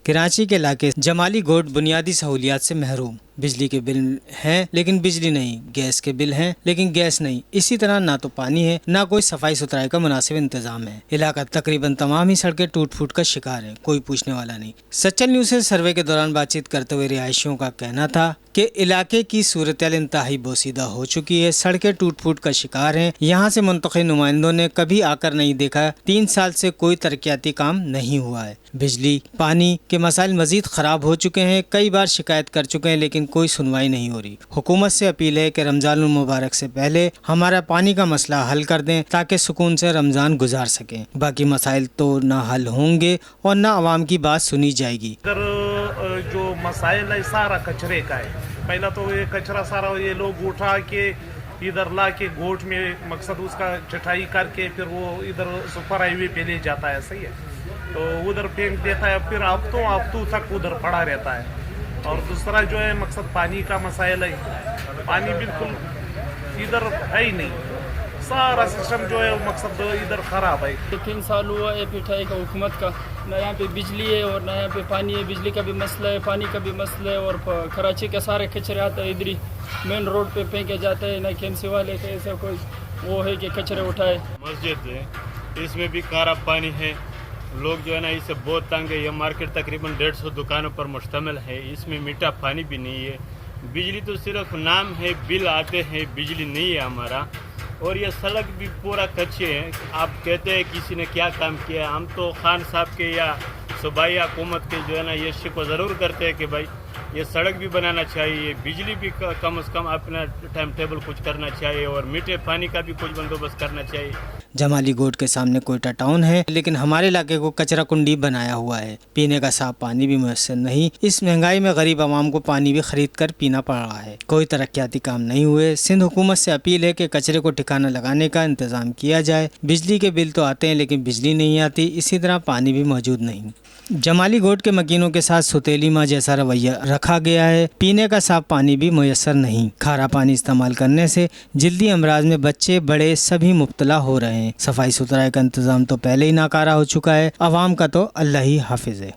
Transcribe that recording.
کراچی کے علاقے جمالی گوٹ بنیادی سہولیات سے محروم، بجلی کے بل ہیں لیکن بجلی نہیں، گیس کے بل ہیں لیکن گیس نہیں، اسی طرح نہ تو پانی ہے نہ کوئی صفائی ستھرائی کا مناسب انتظام ہے۔ علاقہ تقریباً تمام ہی سڑکیں ٹوٹ پھوٹ کا شکار ہیں، کوئی پوچھنے والا نہیں۔ سچل نیوز سے سروے کے دوران بات چیت کرتے ہوئے رہائشیوں کا کہنا تھا کہ علاقے کی صورتحال انتہائی بوسیدہ ہو چکی ہے، سڑکیں ٹوٹ پھوٹ کا شکار ہیں، یہاں سے منتخب نمائندوں نے کبھی آ کر نہیں دیکھا، 3 سال سے کوئی ترقیاتی کام نہیں ہوا ہے۔ بجلی پانی کے مسائل مزید خراب ہو چکے ہیں، کئی بار شکایت کر چکے ہیں لیکن کوئی سنوائی نہیں ہو رہی۔ حکومت سے اپیل ہے کہ رمضان المبارک سے پہلے ہمارا پانی کا مسئلہ حل کر دیں تاکہ سکون سے رمضان گزار سکیں، باقی مسائل تو نہ حل ہوں گے اور نہ عوام کی بات سنی جائے گی۔ جو مسائل ہے سارا کچرے کا ہے، پہلا تو یہ کچرا سارا یہ لوگ اٹھا کے ادھر لا کے گوٹ میں مقصد اس کا چٹائی کر کے پھر وہ ادھر سپر ہائی وے پہ لے جاتا ہے، صحیح ہے، تو ادھر پھینک دیتا ہے، پھر ہفتوں تک ادھر پڑا رہتا ہے۔ اور دوسرا جو ہے مقصد پانی کا مسائل ہے، پانی بالکل ادھر ہے ہی نہیں، سارا سسٹم جو ہے مقصد ادھر خراب ہے۔ 3 سال ہوا ہے پٹھائی کا حکومت کا، نہ یہاں پہ بجلی ہے اور نہ یہاں پہ پانی ہے، بجلی کا بھی مسئلہ ہے، پانی کا بھی مسئلہ ہے، اور کراچی کے سارے کچرے آتے ہیں ادھر ہی مین روڈ پہ پھینکے جاتے ہیں، نہ کیمسی والے کا ایسا کوئی وہ ہے کہ کچرے اٹھائے۔ مسجد ہے، اس میں بھی کارا پانی ہے، لوگ جو ہے نا اس سے بہت تنگ ہے۔ یہ مارکیٹ تقریباً 150 دکانوں پر مشتمل ہے، اس میں میٹھا پانی بھی نہیں ہے، بجلی تو صرف نام ہے، بل آتے ہیں، بجلی نہیں ہے ہمارا، اور یہ سڑک بھی پورا کچے ہے۔ آپ کہتے ہیں کسی نے کیا کام کیا ہے، ہم تو خان صاحب کے یا صوبائی حکومت کے جو ہے نا یہ شکوہ ضرور کرتے ہیں کہ بھائی یہ سڑک بھی بنانا چاہیے، بجلی بھی کم از کم اپنا ٹائم ٹیبل کچھ کرنا چاہیے، اور میٹھے پانی کا بھی کچھ بندوبست کرنا چاہیے۔ جمالی گوٹ کے سامنے کوئٹہ ٹاؤن ہے لیکن ہمارے علاقے کو کچرا کنڈی بنایا ہوا ہے، پینے کا صاف پانی بھی میسر نہیں، اس مہنگائی میں غریب عوام کو پانی بھی خرید کر پینا پڑ رہا ہے، کوئی ترقیاتی کام نہیں ہوئے۔ سندھ حکومت سے اپیل ہے کہ کچرے کو ٹھکانہ لگانے کا انتظام کیا جائے، بجلی کے بل تو آتے ہیں لیکن بجلی نہیں آتی، اسی طرح پانی بھی موجود نہیں۔ جمالی گوٹ کے مکینوں کے ساتھ سوتیلی ماں جیسا رویہ رکھا گیا ہے، پینے کا صاف پانی بھی میسر نہیں، کھارا پانی استعمال کرنے سے جلدی امراض میں بچے بڑے سبھی مبتلا ہو رہے ہیں، صفائی ستھرائی کا انتظام تو پہلے ہی ناکارہ ہو چکا ہے، عوام کا تو اللہ ہی حافظ ہے۔